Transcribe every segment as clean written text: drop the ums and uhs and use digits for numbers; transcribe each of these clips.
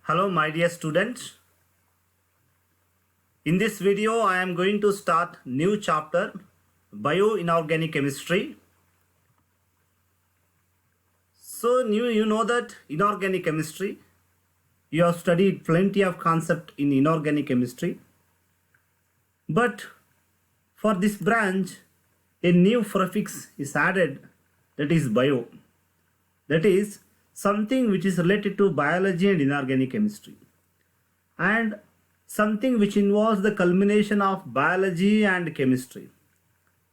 Hello, my dear students. In this video, I am going to start new chapter, Bio-inorganic chemistry. So, you know that inorganic chemistry, you have studied plenty of concept in inorganic chemistry. But for this branch, a new prefix is added, that is bio. That is something which is related to biology and inorganic chemistry, and something which involves the culmination of biology and chemistry.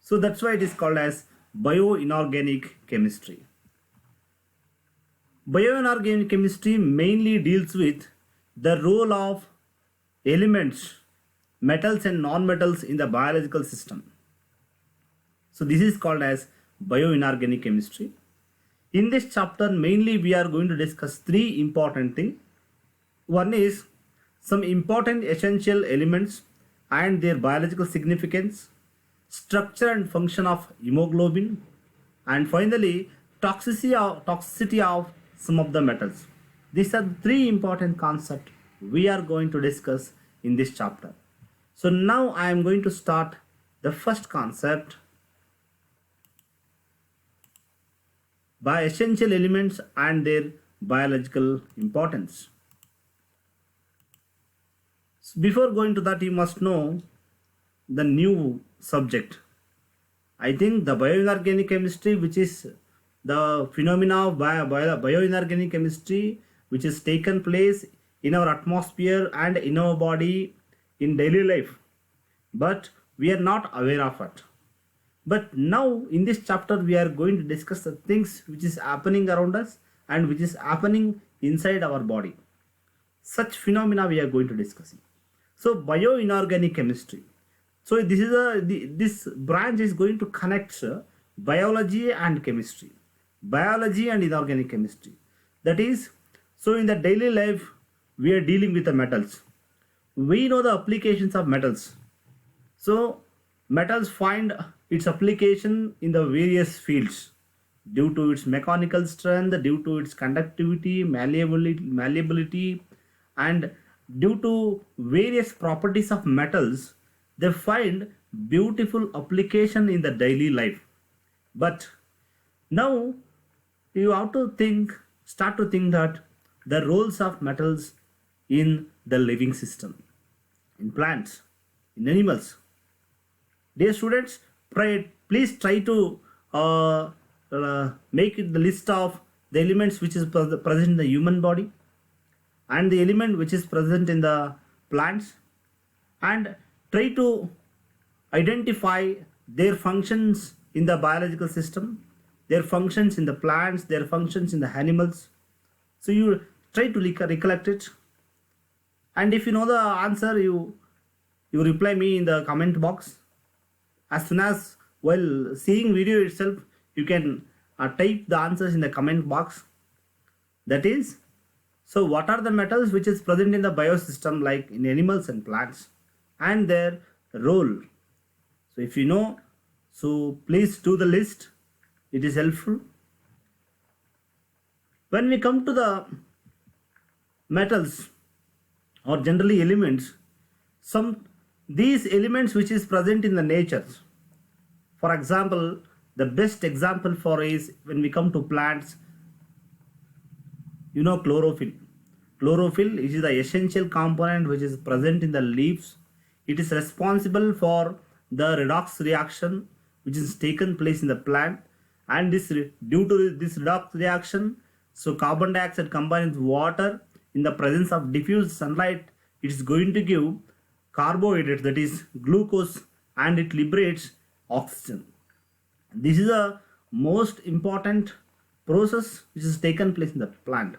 So that's why it is called as bioinorganic chemistry. Bioinorganic chemistry mainly deals with the role of elements, metals and non-metals in the biological system. So this is called as bioinorganic chemistry. In this chapter, mainly we are going to discuss three important things. One is some important essential elements and their biological significance, structure and function of hemoglobin, and finally toxicity of some of the metals. These are the three important concepts we are going to discuss in this chapter. So now I am going to start the first concept by essential elements and their biological importance. So before going to that, you must know the new subject. I think the bioinorganic chemistry, which is the phenomena of bioinorganic chemistry, which is taken place in our atmosphere and in our body in daily life, but we are not aware of it. But now in this chapter we are going to discuss the things which is happening around us and which is happening inside our body. Such phenomena we are going to discuss. So bioinorganic chemistry. So this branch is going to connect biology and chemistry, biology and inorganic chemistry. That is, so in the daily life we are dealing with the metals. We know the applications of metals. So metals find its application in the various fields due to its mechanical strength, due to its conductivity, malleability, and due to various properties of metals. They find beautiful application in the daily life. But now you have to start to think that the roles of metals in the living system, in plants, in animals. Dear students, please try to make the list of the elements which is present in the human body and the element which is present in the plants, and try to identify their functions in the biological system, their functions in the plants, their functions in the animals. So you try to recollect it, and if you know the answer, you reply me in the comment box. As soon as while seeing video itself, you can type the answers in the comment box. That is, so what are the metals which is present in the biosystem, like in animals and plants, and their role. So if you know, so please do the list. It is helpful. When we come to the metals or generally elements, these elements which is present in the nature. For example, the best example for is when we come to plants, you know, chlorophyll. Chlorophyll is the essential component which is present in the leaves. It is responsible for the redox reaction which is taken place in the plant, and due to this redox reaction, so carbon dioxide combined with water in the presence of diffuse sunlight, it is going to give carbohydrates, that is glucose, and it liberates oxygen. This is the most important process which is taken place in the plant.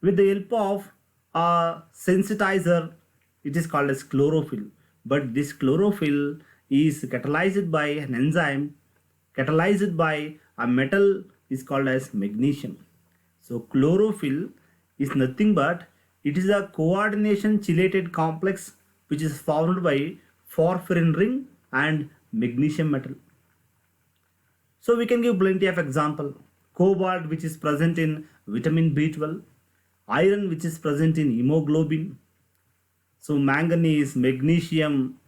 With the help of a sensitizer, it is called as chlorophyll. But this chlorophyll is catalyzed by an enzyme, catalyzed by a metal is called as magnesium. So chlorophyll is nothing but it is a coordination chelated complex which is formed by porphyrin ring and magnesium metal. So we can give plenty of example. Cobalt, which is present in vitamin B12, iron which is present in hemoglobin, so manganese, magnesium.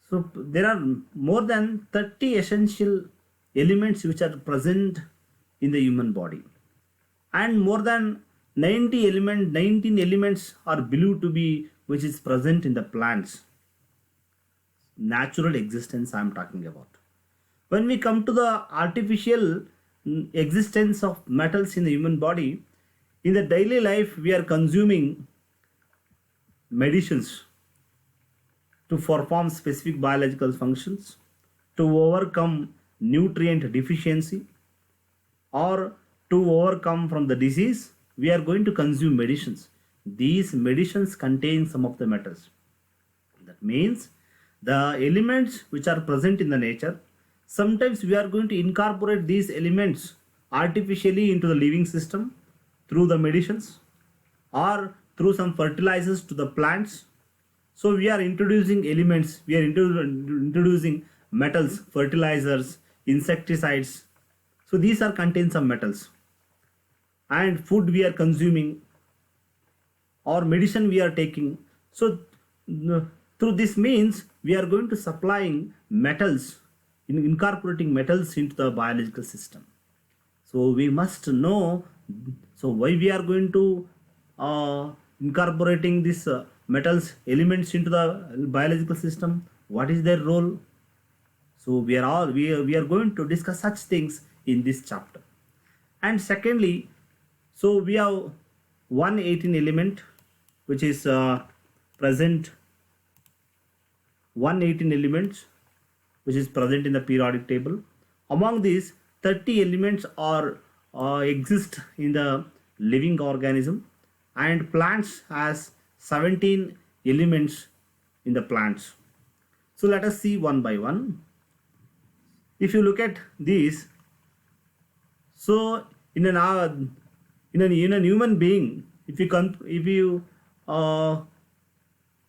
So there are more than 30 essential elements which are present in the human body, and more than 19 elements are believed to be which is present in the plants. Natural existence I am talking about. When we come to the artificial existence of metals in the human body, in the daily life we are consuming medicines to perform specific biological functions, to overcome nutrient deficiency, or to overcome from the disease. We are going to consume medicines. These medicines contain some of the metals. That means the elements which are present in the nature, sometimes we are going to incorporate these elements artificially into the living system through the medicines or through some fertilizers to the plants. So we are introducing elements, we are introducing metals, fertilizers, insecticides. So these are contain some metals. And food we are consuming or medicine we are taking. So through this means we are going to supplying metals, incorporating metals into the biological system. So we must know, so why we are going to incorporating these metals elements into the biological system, what is their role. So we are going to discuss such things in this chapter. And secondly, so we have 118 element which is present, 118 elements which is present in the periodic table. Among these, 30 elements are exist in the living organism, and plants has 17 elements in the plants. So let us see one by one. If you look at these, so in a human being, if you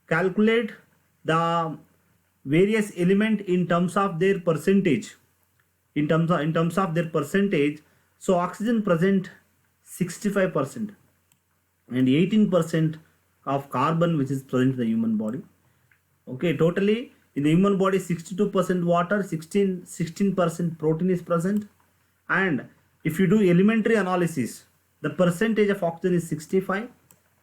calculate the various element in terms of their percentage, in terms of their percentage, so oxygen present 65% and 18% of carbon which is present in the human body. Okay, totally in the human body 62% water, 16% protein is present. And if you do elementary analysis, the percentage of oxygen is 65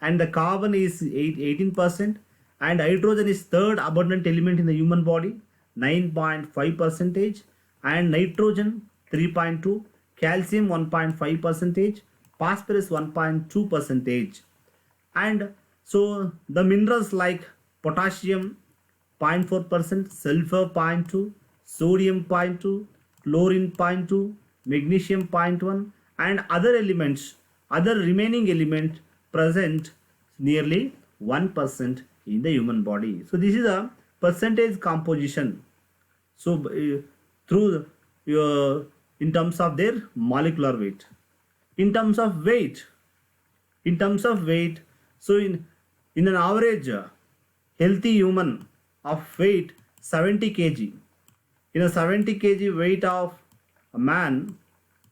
and the carbon is 18%, and hydrogen is third abundant element in the human body, 9.5 percentage, and nitrogen 3.2, calcium 1.5 percentage, phosphorus 1.2 percentage. And so the minerals like potassium 0.4%, sulfur 0.2, sodium 0.2, chlorine 0.2, magnesium 0.1, and other elements, other remaining element present nearly 1% in the human body. So this is a percentage composition. So through in terms of their molecular weight, in terms of weight, so in an average healthy human of weight 70 kg, in a 70 kg weight of a man,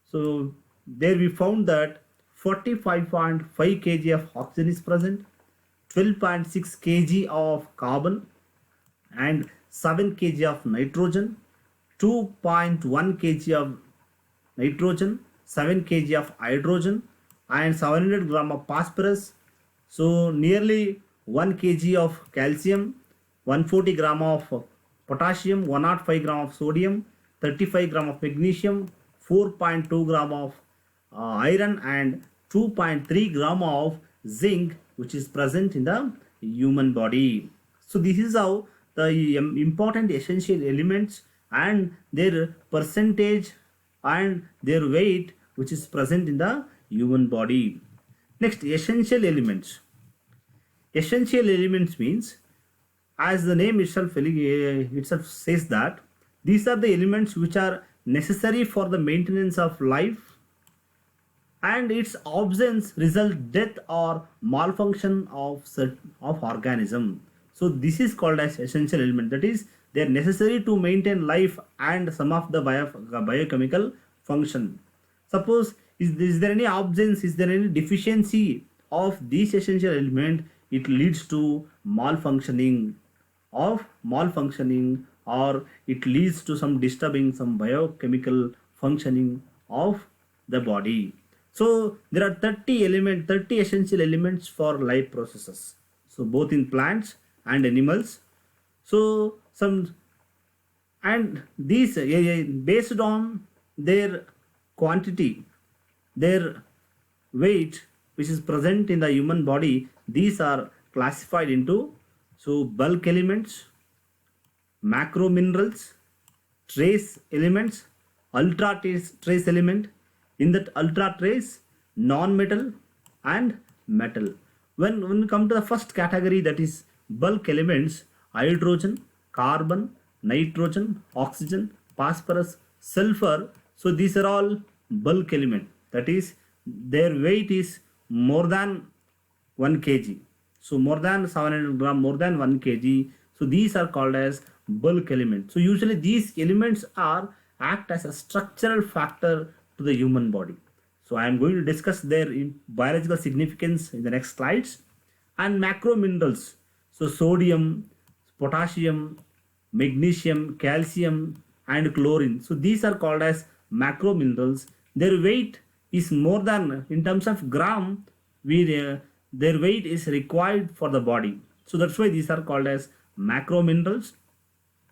so there we found that 45.5 kg of oxygen is present, 12.6 kg of carbon, and 7 kg of nitrogen, 2.1 kg of nitrogen, 7 kg of hydrogen, and 700 gram of phosphorus. So nearly 1 kg of calcium, 140 gram of potassium, 105 gram of sodium, 35 gram of magnesium, 4.2 gram of iron, and 2.3 gram of zinc which is present in the human body. So this is how the important essential elements and their percentage and their weight which is present in the human body. Next, essential elements. Essential elements means, as the name itself says, that these are the elements which are necessary for the maintenance of life, and its absence result death or malfunction of organism. So this is called as essential element, that is they are necessary to maintain life and some of the biochemical function. Suppose is there any absence, is there any deficiency of these essential element, it leads to malfunctioning, or it leads to some disturbing some biochemical functioning of the body. So there are 30 essential elements for life processes, so both in plants and animals. So some, and these based on their quantity, their weight which is present in the human body, these are classified into, so bulk elements, macro minerals, trace elements, ultra trace element. In that ultra trace, non-metal and metal. When we come to the first category, that is bulk elements, hydrogen, carbon, nitrogen, oxygen, phosphorus, sulfur. So these are all bulk element. That is, their weight is more than 1 kg. So more than 700 gram, more than 1 kg. So these are called as bulk elements. So usually these elements are act as a structural factor to the human body. So I am going to discuss their biological significance in the next slides. And macro minerals, so sodium, potassium, magnesium, calcium, and chlorine. So these are called as macro minerals. Their weight is more than, in terms of gram, their weight is required for the body. So that's why these are called as macro minerals.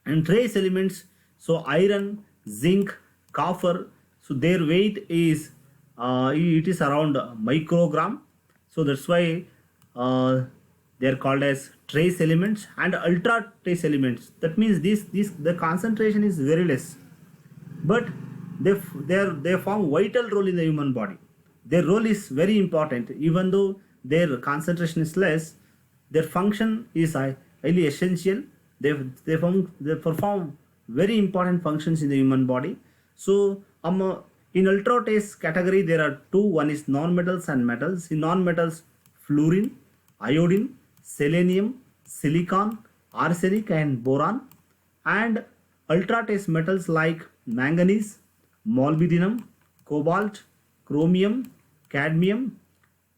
And trace elements, so iron, zinc, copper, so their weight is it is around microgram. So that's why they are called as trace elements. And ultra trace elements, that means this the concentration is very less, but they form vital role in the human body. Their role is very important. Even though their concentration is less, their function is highly essential. They perform very important functions in the human body. So in ultra trace category, there are two. One is non-metals and metals. In non-metals, fluorine, iodine, selenium, silicon, arsenic, and boron. And ultra trace metals like manganese, molybdenum, cobalt, chromium, cadmium,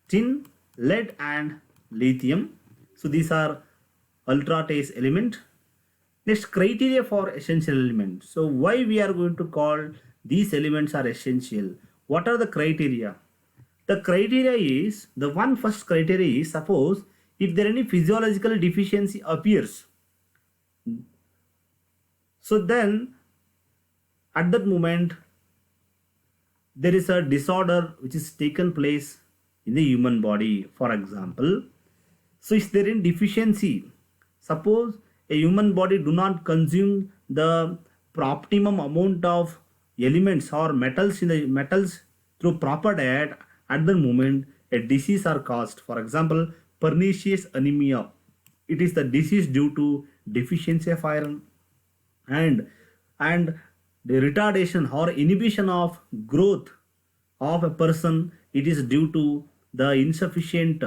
tin, lead, and lithium. So these are ultra trace element. Next, criteria for essential elements. So why we are going to call these elements are essential? What are the criteria? The criteria is, the one first criteria is, suppose if there any physiological deficiency appears, so then at that moment there is a disorder which is taken place in the human body. For example, so is there in deficiency, suppose a human body do not consume the optimum amount of elements or metals in the metals through proper diet, at the moment a disease are caused. For example, pernicious anemia, it is the disease due to deficiency of iron. And the retardation or inhibition of growth of a person, it is due to the insufficient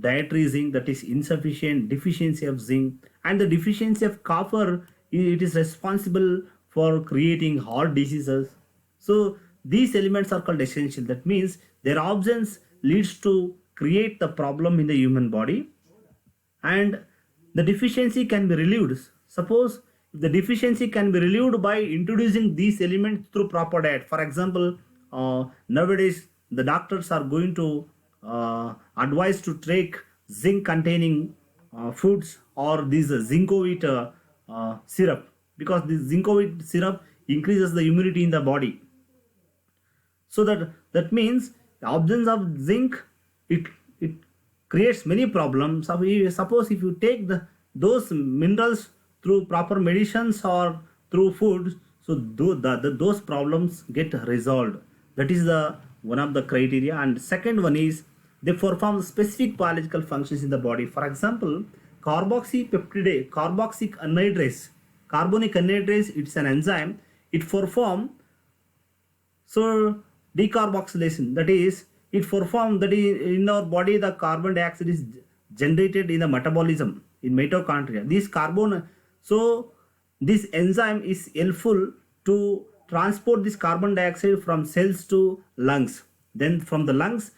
dietary zinc, that is insufficient deficiency of zinc. And the deficiency of copper, it is responsible for creating heart diseases. So these elements are called essential. That means their absence leads to create the problem in the human body, and the deficiency can be relieved. Suppose if the deficiency can be relieved by introducing these elements through proper diet. For example, nowadays the doctors are going to advise to take zinc containing foods, or this zincoate syrup, because this zincoate syrup increases the immunity in the body. So that means the absence of zinc, it creates many problems. Suppose if you take those minerals through proper medicines or through food, so those problems get resolved. That is the one of the criteria. And second one is, they perform specific biological functions in the body. For example, carboxypeptidase, carboxylic anhydrase, carbonic anhydrase, it's an enzyme. It perform so decarboxylation, that is it perform, that is in our body the carbon dioxide is generated in the metabolism in mitochondria. So this enzyme is helpful to transport this carbon dioxide from cells to lungs. Then from the lungs